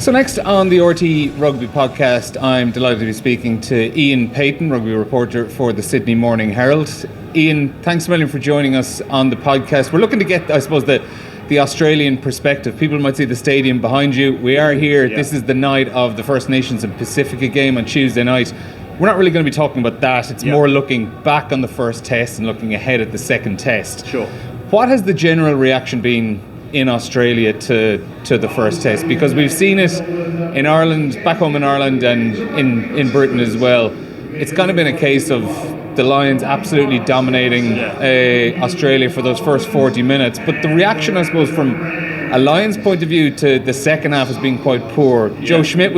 So next on the RTÉ Rugby podcast, I'm delighted to be speaking to Iain Payten, rugby reporter for the Sydney Morning Herald. Iain, thanks a million for joining us on the podcast. We're looking to get, I suppose, the Australian perspective. People might see the stadium behind you. We are here. Yeah. This is the night of the First Nations and Pacifica game on Tuesday night. We're not really going to be talking about that. It's more looking back on the first test and looking ahead at the second test. Sure. What has the general reaction been in Australia to the first test? Because we've seen it in Ireland, back home in Ireland, and in Britain as well. It's kind of been a case of the Lions absolutely dominating Australia for those first 40 minutes. But the reaction, I suppose, from a Lions point of view to the second half has been quite poor. Yeah. Joe Schmidt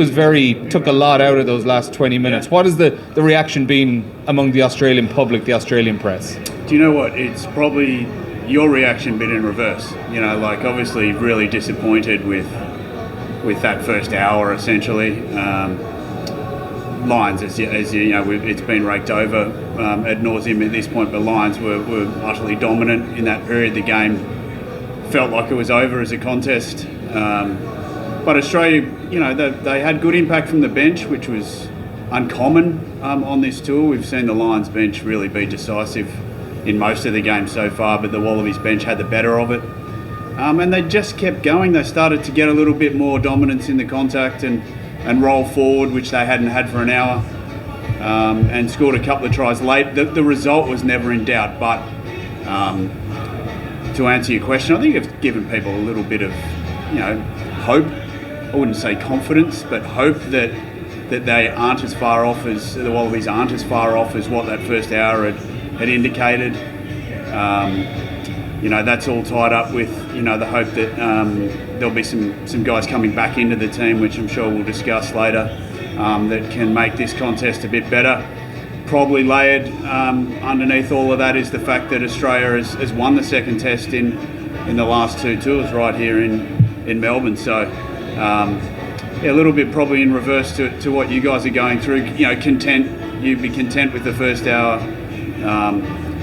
took a lot out of those last 20 minutes. Yeah. What has the reaction been among the Australian public, the Australian press? Do you know what? It's probably your reaction been in reverse. You know, like obviously really disappointed with that first hour essentially. Lions, as you know, it's been raked over ad nauseum at this point, but Lions were utterly dominant in that period. The game felt like it was over as a contest. But Australia, you know, they had good impact from the bench, which was uncommon on this tour. We've seen the Lions bench really be decisive in most of the games so far, but the Wallabies bench had the better of it. And they just kept going. They started to get a little bit more dominance in the contact and roll forward, which they hadn't had for an hour, and scored a couple of tries late. The result was never in doubt, but to answer your question, I think it's given people a little bit of, you know, hope. I wouldn't say confidence, but hope that they aren't as far off as the Wallabies aren't as far off as what that first hour had indicated. You know, that's all tied up with, you know, the hope that there'll be some guys coming back into the team, which I'm sure we'll discuss later, that can make this contest a bit better. Probably layered underneath all of that is the fact that Australia has won the second test in the last two tours right here in Melbourne. So a little bit probably in reverse to what you guys are going through. You know, you'd be content with the first hour.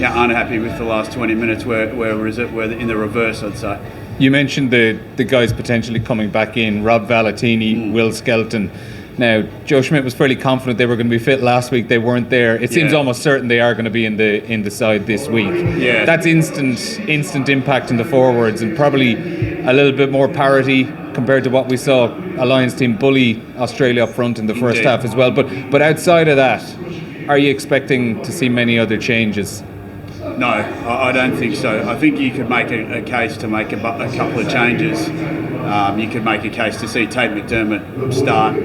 Unhappy with the last 20 minutes where in the reverse, I'd say. You mentioned the guys potentially coming back in, Rob Valentini, Will Skelton. Now, Joe Schmidt was fairly confident they were going to be fit last week. They weren't there. It seems almost certain they are going to be in the side this week. Yeah. That's instant impact in the forwards, and probably a little bit more parity compared to what we saw a Lions team bully Australia up front in the first half as well. But outside of that, are you expecting to see many other changes? No, I don't think so. I think you could make a case to make a couple of changes. You could make a case to see Tate McDermott start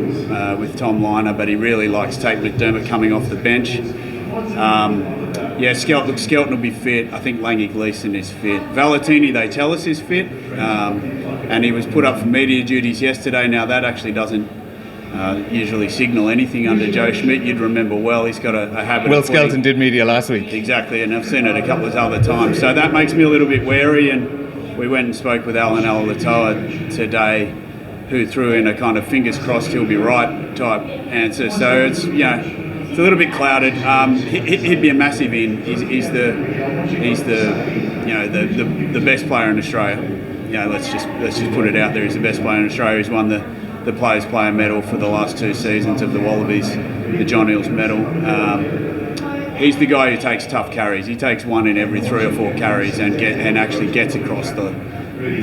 with Tom Lynagh, but he really likes Tate McDermott coming off the bench. Skelton will be fit. I think Lynagh Gleeson is fit. Valentini, they tell us, is fit. And he was put up for media duties yesterday. Now, that actually doesn't usually signal anything under Joe Schmidt. You'd remember well, he's got a habit Will Skelton did media last week. Exactly, and I've seen it a couple of other times. So that makes me a little bit wary, and we went and spoke with Alan Alatoa today, who threw in a kind of fingers crossed he'll be right type answer. So it's, you know, it's a little bit clouded. He'd be a massive in. He's the you know, the best player in Australia. You know, let's just put it out there. He's the best player in Australia. He's won the Players Player medal for the last two seasons of the Wallabies, the John Eales medal. He's the guy who takes tough carries. He takes one in every 3 or 4 carries and actually gets across the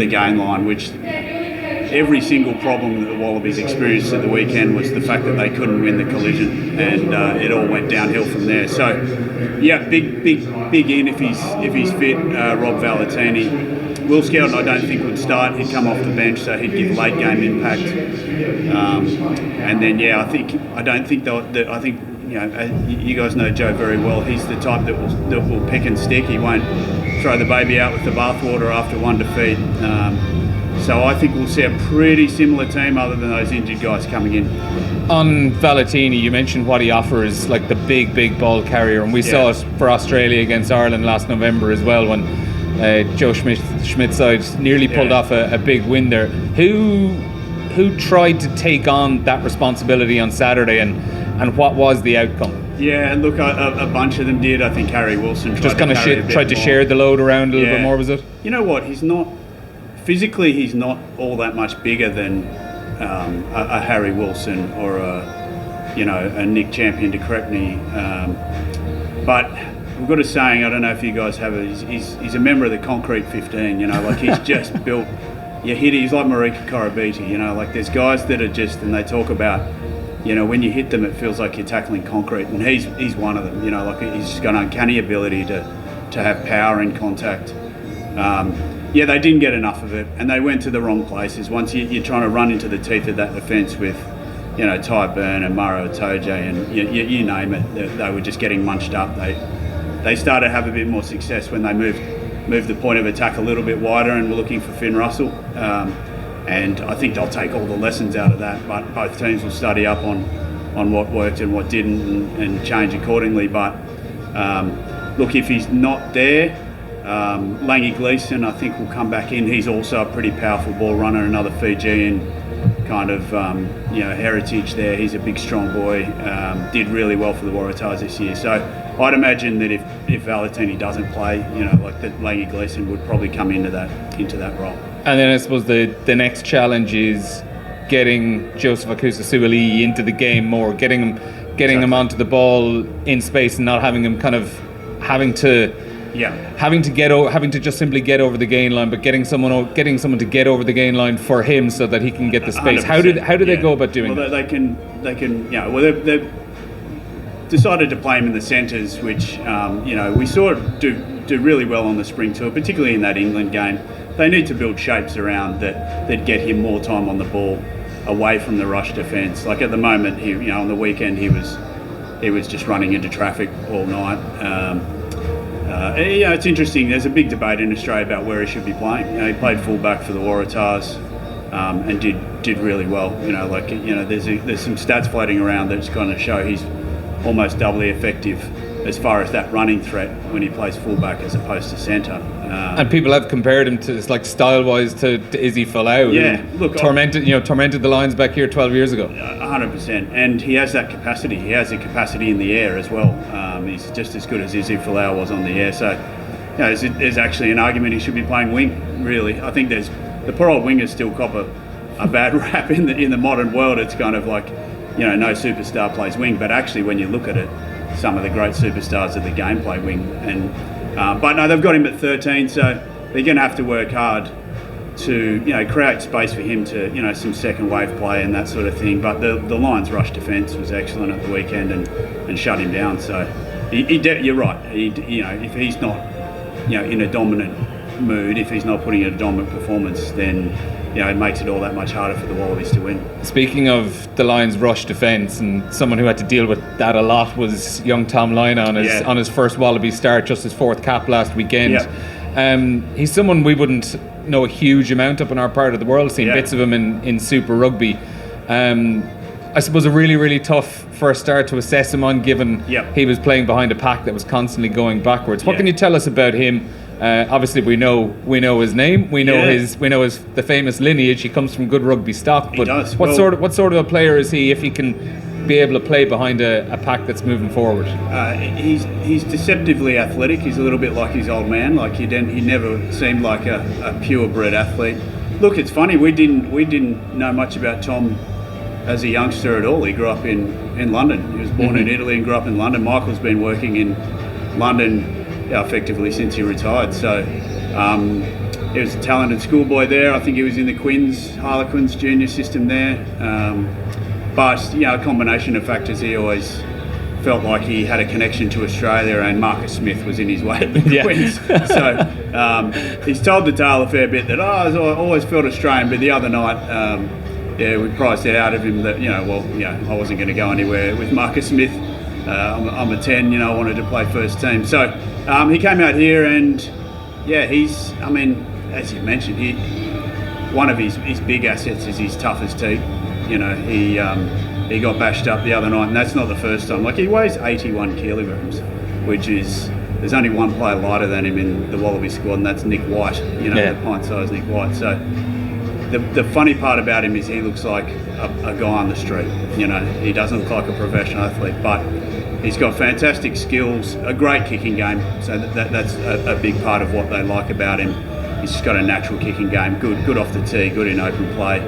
game line, which every single problem that the Wallabies experienced at the weekend was the fact that they couldn't win the collision, and it all went downhill from there. So, yeah, big in if he's fit. Rob Valentini. Will Skelton, I don't think would start. He'd come off the bench, so he'd give late game impact. And then, I think you know, you guys know Joe very well. He's the type that will pick and stick. He won't throw the baby out with the bathwater after one defeat. So I think we'll see a pretty similar team, other than those injured guys coming in. On Valentini, you mentioned what he offers, like the big ball carrier, and we saw it for Australia against Ireland last November as well, when Joe Schmidt's side nearly pulled off a big win there. Who tried to take on that responsibility on Saturday, and what was the outcome? Yeah, look, a bunch of them did. I think Harry Wilson tried to share the load around a little bit more, was it? You know what? He's not physically. He's not all that much bigger than a Harry Wilson or a Nick Champion de Crepney. But we've got a saying, I don't know if you guys have it, he's a member of the Concrete 15, like he's just built, he's like Marika Korobiti, like there's guys that are just, and they talk about, when you hit them, it feels like you're tackling concrete, and he's one of them, like he's just got an uncanny ability to have power in contact. They didn't get enough of it, and they went to the wrong places. Once you're trying to run into the teeth of that defence with, Ty Byrne and Maro Itoje and you name it, they were just getting munched up. They started to have a bit more success when they moved the point of attack a little bit wider and were looking for Finn Russell. And I think they'll take all the lessons out of that, but both teams will study up on what worked and what didn't and change accordingly. But look, if he's not there, Lynagh Gleeson I think will come back in. He's also a pretty powerful ball runner, another Fijian kind of heritage there. He's a big strong boy, did really well for the Waratahs this year. So I'd imagine that if Valetini doesn't play, like that Lynagh Gleeson would probably come into that role. And then I suppose the next challenge is getting Joseph Akusa-Suaalii into the game more, getting him onto the ball in space and not having him kind of having to just simply get over the gain line, but getting someone to get over the gain line for him so that he can get the space. How do they go about doing that? They've decided to play him in the centres, which we saw do really well on the spring tour, particularly in that England game. They need to build shapes around that get him more time on the ball, away from the rush defence. Like at the moment, on the weekend he was just running into traffic all night. It's interesting. There's a big debate in Australia about where he should be playing. He played fullback for the Waratahs and did really well. There's some stats floating around that's going to show he's almost doubly effective as far as that running threat when he plays fullback as opposed to centre. And people have compared him to, like, style-wise to Izzy Folau. Yeah, look, tormented the Lions back here 12 years ago. 100%, and he has that capacity. He has the capacity in the air as well. He's just as good as Izzy Folau was on the air. So, there's actually an argument he should be playing wing. Really, I think the poor old wingers still cop a bad rap in the modern world. It's kind of like, no superstar plays wing, but actually when you look at it, some of the great superstars of the game play wing. But no, they've got him at 13, so they're going to have to work hard to create space for him to some second wave play and that sort of thing. But the Lions' rush defence was excellent at the weekend and shut him down. So you're right. If he's not in a dominant mood, if he's not putting in a dominant performance, then it makes it all that much harder for the Wallabies to win. Speaking of the Lions' rush defence, and someone who had to deal with that a lot was young Tom Lynagh on his first Wallabies start, just his fourth cap last weekend. Yeah. He's someone we wouldn't know a huge amount up in our part of the world, seen bits of him in Super Rugby. I suppose a really, really tough first start to assess him on, given he was playing behind a pack that was constantly going backwards. What can you tell us about him? Obviously, we know his name. We know the famous lineage. He comes from good rugby stock. But he does. What sort of a player is he if he can be able to play behind a pack that's moving forward? He's deceptively athletic. He's a little bit like his old man. Like he never seemed like a purebred athlete. Look, it's funny. We didn't know much about Tom as a youngster at all. He grew up in London. He was born in Italy and grew up in London. Michael's been working in London effectively since he retired. So he was a talented schoolboy there. I think he was in the Harlequins junior system there. But a combination of factors. He always felt like he had a connection to Australia, and Marcus Smith was in his way at the Quins. So he's told the tale a fair bit that I always felt Australian, but the other night we prized it out of him that I wasn't going to go anywhere with Marcus Smith. I'm a 10, I wanted to play first team. So he came out here and, he's, as you mentioned, one of his big assets is his tough as teeth. He got bashed up the other night, and that's not the first time. Like, he weighs 81 kilograms, which is, there's only one player lighter than him in the Wallaby squad, and that's Nick White, the pint-sized Nick White. So the funny part about him is he looks like a guy on the street. He doesn't look like a professional athlete, but he's got fantastic skills, a great kicking game. So that's a big part of what they like about him. He's just got a natural kicking game, good off the tee, good in open play.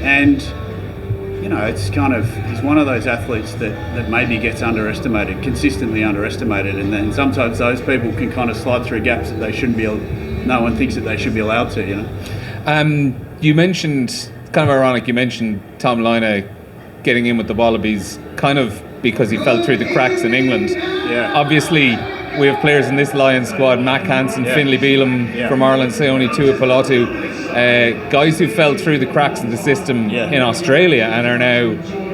And it's he's one of those athletes that maybe gets underestimated, consistently underestimated, and then sometimes those people can kind of slide through gaps that they shouldn't be no one thinks that they should be allowed to, You mentioned, kind of ironic, you mentioned Tom Lynagh getting in with the Wallabies kind of because he fell through the cracks in England. Yeah. Obviously, we have players in this Lions squad, Mac Hansen, Finlay Bealham from Ireland, Sione Tuipulotu, guys who fell through the cracks of the system in Australia and are now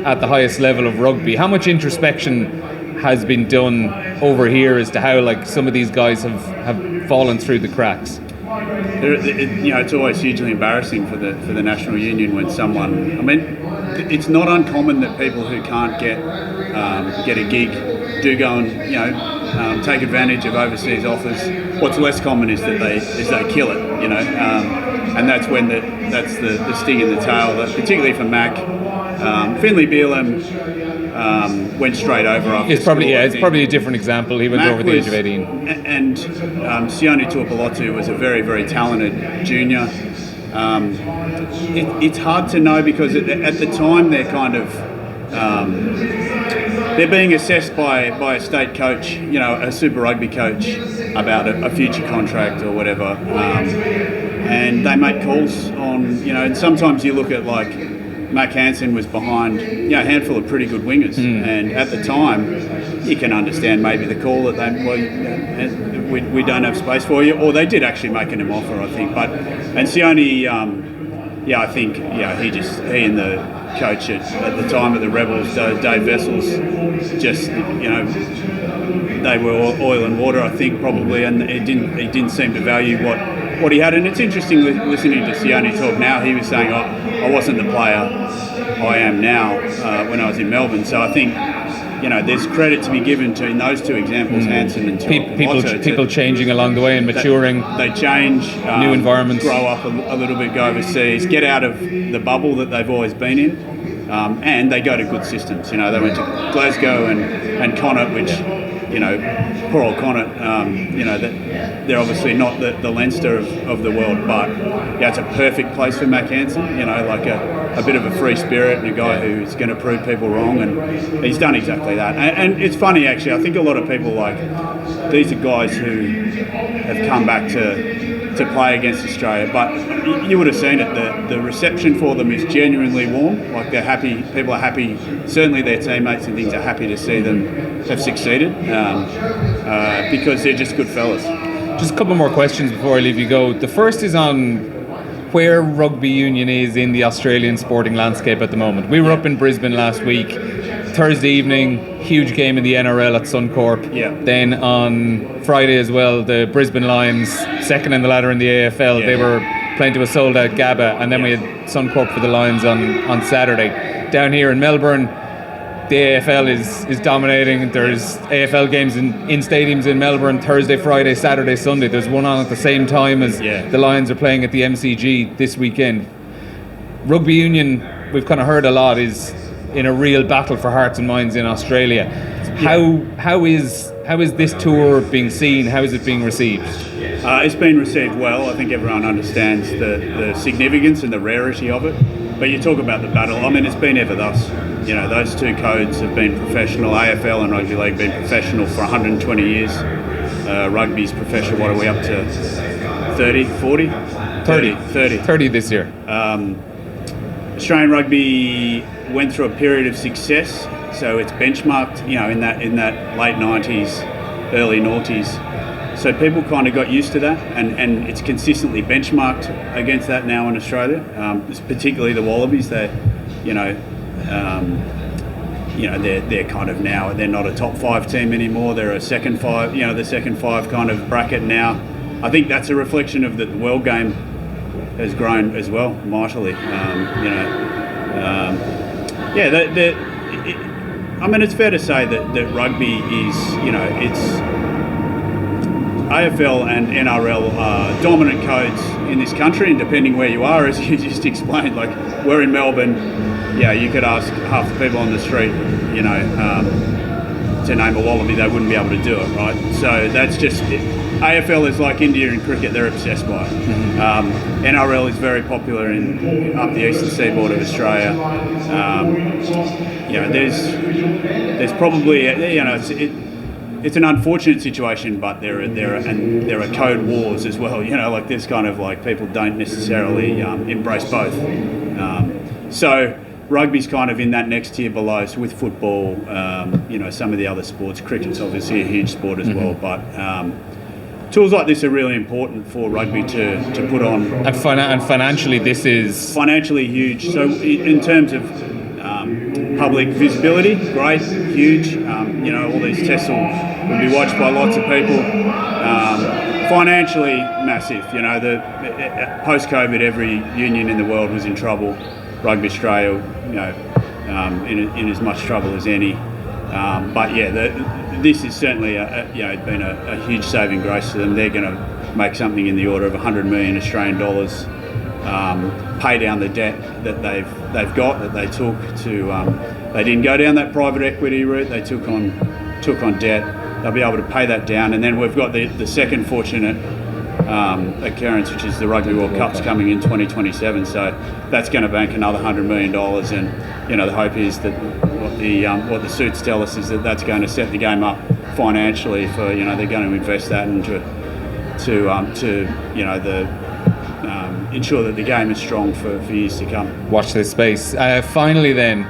at the highest level of rugby. How much introspection has been done over here as to how some of these guys have fallen through the cracks? It's always hugely embarrassing for the national union when someone. I mean, it's not uncommon that people who can't get a gig do go and take advantage of overseas offers. What's less common is that they kill it, and that's when that's the sting in the tail. Particularly for Mac, Finlay Bealham went straight over after it's probably school, it's probably a different example. He went over the age of 18. And Sione Tuipulotu was a very, very talented junior. It's hard to know because at the time they're kind of they're being assessed by a state coach, a Super Rugby coach, about a future contract or whatever, and they make calls on, and sometimes you look at Mac Hansen was behind a handful of pretty good wingers, and at the time you can understand maybe the call that we don't have space for you, or they did actually make him offer, I think. And Sione, I think he and the coach at the time of the Rebels, Dave Vessels, just they were oil and water, I think, probably, and he didn't seem to value what he had. And it's interesting listening to Sione talk now. He was saying, I wasn't the player I am now when I was in Melbourne. So I think there's credit to be given to, in those two examples, Hansen and people changing along the way and maturing. They change, new environments, grow up a little bit, go overseas, get out of the bubble that they've always been in, and they go to good systems. They went to Glasgow and Connacht, which poor old Connacht. They're obviously not the Leinster of the world, but it's a perfect place for Mac Hansen. A bit of a free spirit and a guy who's going to prove people wrong, and he's done exactly that. And it's funny, actually. I think a lot of people these are guys who have come back to play against Australia, but you would have seen it. The reception for them is genuinely warm. They're happy. People are happy. Certainly their teammates and things are happy to see them have succeeded because they're just good fellas. Just a couple more questions before I leave you go. The first is on where rugby union is in the Australian sporting landscape at the moment. We were up in Brisbane last week, Thursday evening, huge game in the NRL at Suncorp. Then on Friday as well, the Brisbane Lions, second in the ladder in the AFL, they were playing to a sold-out Gabba, and then we had Suncorp for the Lions on Saturday. Down here in Melbourne, the AFL is dominating. There's AFL games in stadiums in Melbourne Thursday, Friday, Saturday, Sunday. There's one on at the same time as the Lions are playing at the MCG this weekend. Rugby union, we've kind of heard a lot, is in a real battle for hearts and minds in Australia. How is this tour being seen? How is it being received? It's been received well. I think everyone understands the significance and the rarity of it. But you talk about the battle. I mean, it's been ever thus. Those two codes have been professional. AFL and Rugby League have been professional for 120 years. Rugby's professional. What are we up to? 30, 40? 30 this year. Australian rugby went through a period of success. So it's benchmarked, in that late 90s, early noughties. So people kind of got used to that, and it's consistently benchmarked against that now in Australia. Particularly the Wallabies, they're kind of now, they're not a top 5 team anymore. They're a second 5, the second 5 kind of bracket now. I think that's a reflection of that the world game has grown as well mightily. It's fair to say that rugby is, it's AFL and NRL are dominant codes in this country, and depending where you are, as you just explained, we're in Melbourne, you could ask half the people on the street, to name a Wallaby, they wouldn't be able to do it, right? So that's just it. AFL is like India in cricket; they're obsessed by it. NRL is very popular up the eastern seaboard of Australia. There's probably it's an unfortunate situation, but there are code wars as well. Like this kind of like people don't necessarily embrace both. So rugby's kind of in that next tier below. So with football, some of the other sports, cricket's obviously a huge sport as well, but. Tools like this are really important for rugby to put on. And financially, this is... Financially huge. So in terms of public visibility, great, huge. All these tests will be watched by lots of people. Financially, massive. The post-COVID, every union in the world was in trouble. Rugby Australia, in as much trouble as any. This is certainly been a huge saving grace to them. They're going to make something in the order of 100 million Australian dollars, pay down the debt that they've got, that they took to. They didn't go down that private equity route. They took on debt. They'll be able to pay that down, and then we've got the second fortunate occurrence, which is the Rugby World Cup's coming in 2027. So that's going to bank another $100 million, and the hope is that what the suits tell us is that that's going to set the game up financially for they're going to invest that into ensure that the game is strong for years to come. Watch this space. Finally, then,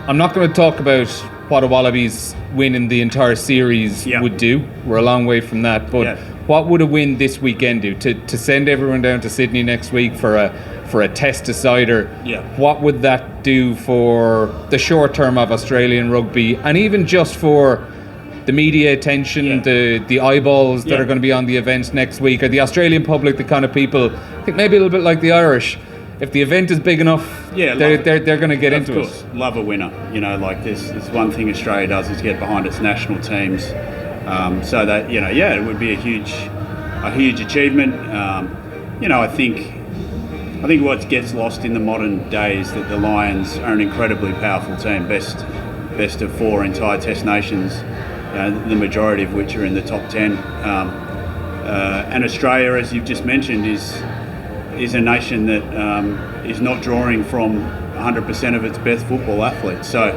I'm not going to talk about what a Wallabies win in the entire series would do. We're a long way from that, but what would a win this weekend do to send everyone down to Sydney next week for a test decider? What would that do for the short term of Australian rugby, and even just for the media attention, the eyeballs that are going to be on the event next week? Are the Australian public the kind of people, I think maybe a little bit like the Irish, if the event is big enough, they're going to get into it? Love a winner. Like this one thing Australia does is get behind its national teams, so that it would be a huge achievement. I think what gets lost in the modern day is that the Lions are an incredibly powerful team, best of 4 entire Test nations, the majority of which are in the top 10. And Australia, as you've just mentioned, is a nation that is not drawing from 100% of its best football athletes. So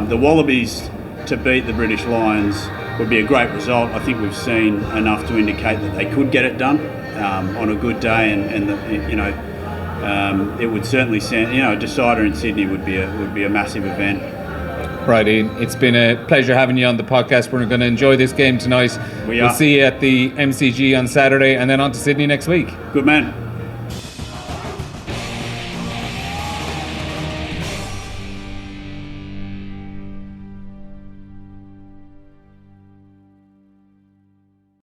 the Wallabies to beat the British Lions would be a great result. I think we've seen enough to indicate that they could get it done on a good day, it would certainly send, a decider in Sydney would be a massive event. Right, Iain, it's been a pleasure having you on the podcast. We're going to enjoy this game tonight. We'll see you at the MCG on Saturday and then on to Sydney next week. Good man.